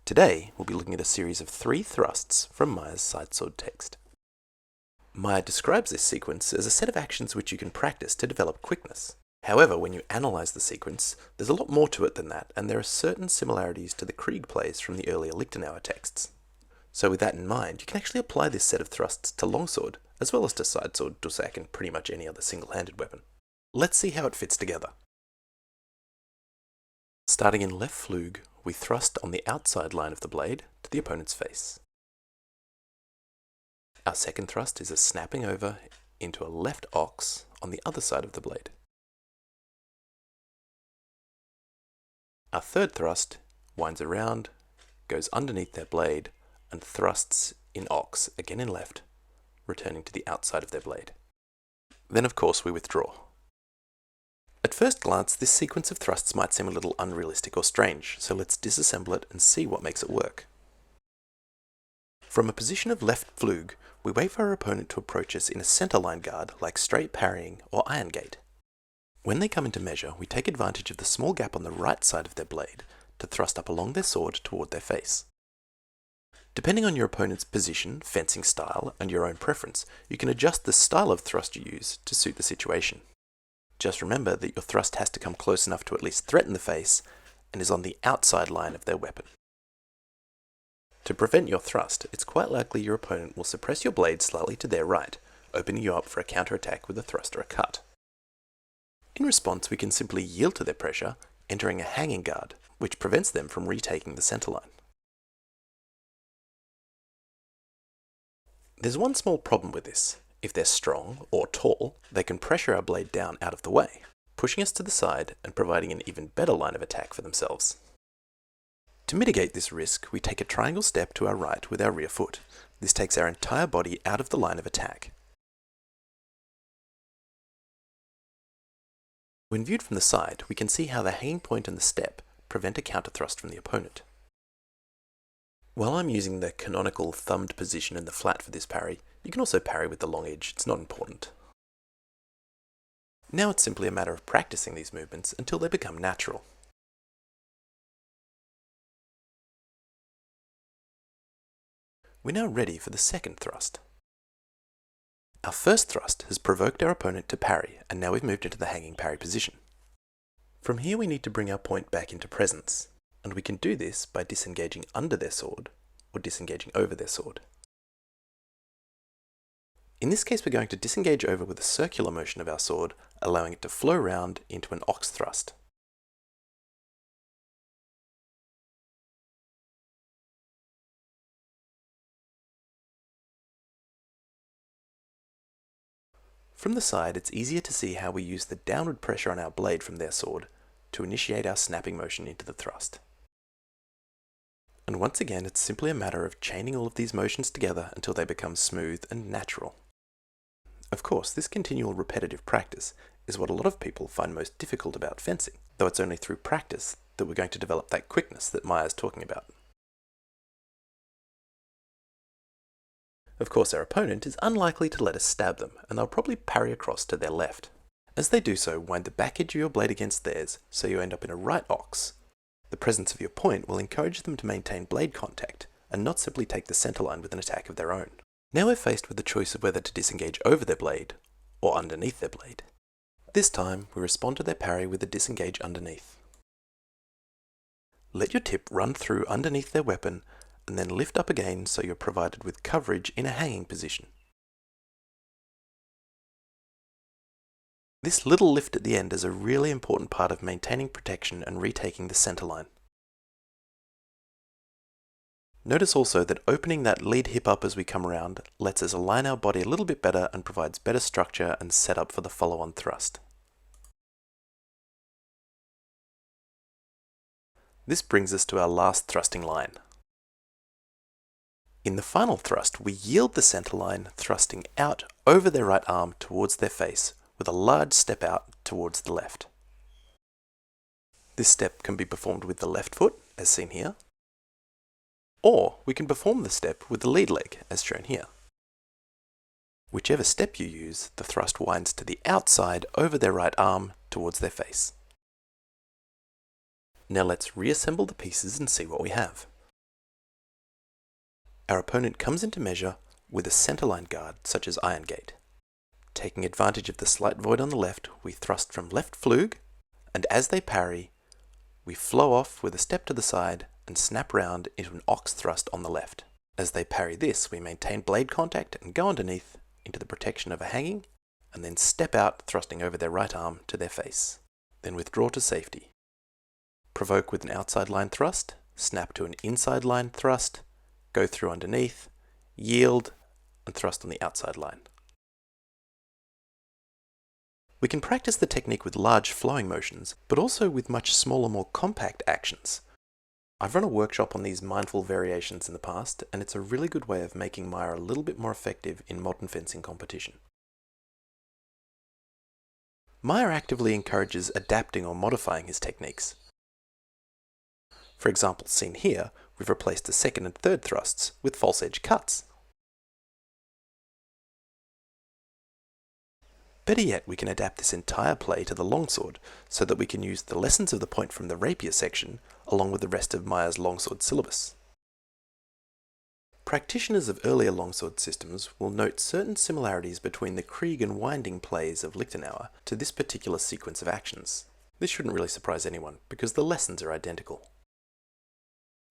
Today, we'll be looking at a series of 3 thrusts from Meyer's Sidesword text. Meyer describes this sequence as a set of actions which you can practice to develop quickness. However, when you analyse the sequence, there's a lot more to it than that, and there are certain similarities to the Krieg plays from the earlier Lichtenauer texts. So with that in mind, you can actually apply this set of thrusts to longsword, as well as to sidesword, Dussac, and pretty much any other single-handed weapon. Let's see how it fits together. Starting in left flug, we thrust on the outside line of the blade to the opponent's face. Our second thrust is a snapping over into a left ox on the other side of the blade. Our third thrust winds around, goes underneath their blade, and thrusts in ox, again in left, returning to the outside of their blade. Then of course we withdraw. At first glance, this sequence of thrusts might seem a little unrealistic or strange, so let's disassemble it and see what makes it work. From a position of left flug, we wait for our opponent to approach us in a center line guard like straight parrying or iron gate. When they come into measure, we take advantage of the small gap on the right side of their blade to thrust up along their sword toward their face. Depending on your opponent's position, fencing style, and your own preference, you can adjust the style of thrust you use to suit the situation. Just remember that your thrust has to come close enough to at least threaten the face and is on the outside line of their weapon. To prevent your thrust, it's quite likely your opponent will suppress your blade slightly to their right, opening you up for a counterattack with a thrust or a cut. In response, we can simply yield to their pressure, entering a hanging guard, which prevents them from retaking the center line. There's one small problem with this. If they're strong or tall, they can pressure our blade down out of the way, pushing us to the side and providing an even better line of attack for themselves. To mitigate this risk, we take a triangle step to our right with our rear foot. This takes our entire body out of the line of attack. When viewed from the side, we can see how the hanging point and the step prevent a counter thrust from the opponent. While I'm using the canonical thumbed position and the flat for this parry, you can also parry with the long edge, it's not important. Now it's simply a matter of practicing these movements until they become natural. We're now ready for the second thrust. Our first thrust has provoked our opponent to parry, and now we've moved into the hanging parry position. From here we need to bring our point back into presence, and we can do this by disengaging under their sword or disengaging over their sword. In this case, we're going to disengage over with a circular motion of our sword, allowing it to flow round into an ox thrust. From the side, it's easier to see how we use the downward pressure on our blade from their sword to initiate our snapping motion into the thrust. And once again, it's simply a matter of chaining all of these motions together until they become smooth and natural. Of course, this continual repetitive practice is what a lot of people find most difficult about fencing, though it's only through practice that we're going to develop that quickness that Meyer's talking about. Of course, our opponent is unlikely to let us stab them, and they'll probably parry across to their left. As they do so, wind the back edge of your blade against theirs, so you end up in a right ox. The presence of your point will encourage them to maintain blade contact, and not simply take the center line with an attack of their own. Now we're faced with the choice of whether to disengage over their blade, or underneath their blade. This time, we respond to their parry with a disengage underneath. Let your tip run through underneath their weapon, and then lift up again so you're provided with coverage in a hanging position. This little lift at the end is a really important part of maintaining protection and retaking the center line. Notice also that opening that lead hip up as we come around lets us align our body a little bit better and provides better structure and setup for the follow-on thrust. This brings us to our last thrusting line. In the final thrust, we yield the center line, thrusting out over their right arm towards their face, with a large step out towards the left. This step can be performed with the left foot, as seen here, or we can perform the step with the lead leg, as shown here. Whichever step you use, the thrust winds to the outside over their right arm towards their face. Now let's reassemble the pieces and see what we have. Our opponent comes into measure with a centerline guard such as Iron Gate. Taking advantage of the slight void on the left, we thrust from left flug, and as they parry, we flow off with a step to the side and snap round into an ox thrust on the left. As they parry this, we maintain blade contact and go underneath into the protection of a hanging, and then step out, thrusting over their right arm to their face. Then withdraw to safety. Provoke with an outside line thrust, snap to an inside line thrust, go through underneath, yield, and thrust on the outside line. We can practice the technique with large flowing motions, but also with much smaller, more compact actions. I've run a workshop on these mindful variations in the past, and it's a really good way of making Meyer a little bit more effective in modern fencing competition. Meyer actively encourages adapting or modifying his techniques. For example, seen here, we've replaced the second and third thrusts with false edge cuts. Better yet, we can adapt this entire play to the longsword so that we can use the lessons of the point from the Rappier section along with the rest of Meyer's longsword syllabus. Practitioners of earlier longsword systems will note certain similarities between the Krieg and winding plays of Lichtenauer to this particular sequence of actions. This shouldn't really surprise anyone because the lessons are identical.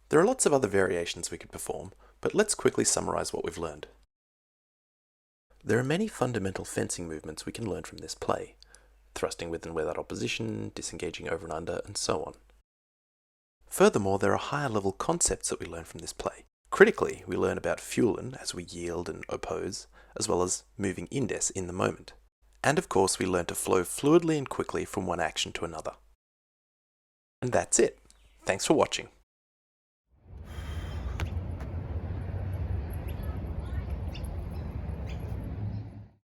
There are lots of other variations we could perform, but let's quickly summarize what we've learned. There are many fundamental fencing movements we can learn from this play: thrusting with and without opposition, disengaging over and under, and so on. Furthermore, there are higher level concepts that we learn from this play. Critically, we learn about Fuhlen as we yield and oppose, as well as moving indes in the moment. And of course, we learn to flow fluidly and quickly from one action to another. And that's it. Thanks for watching.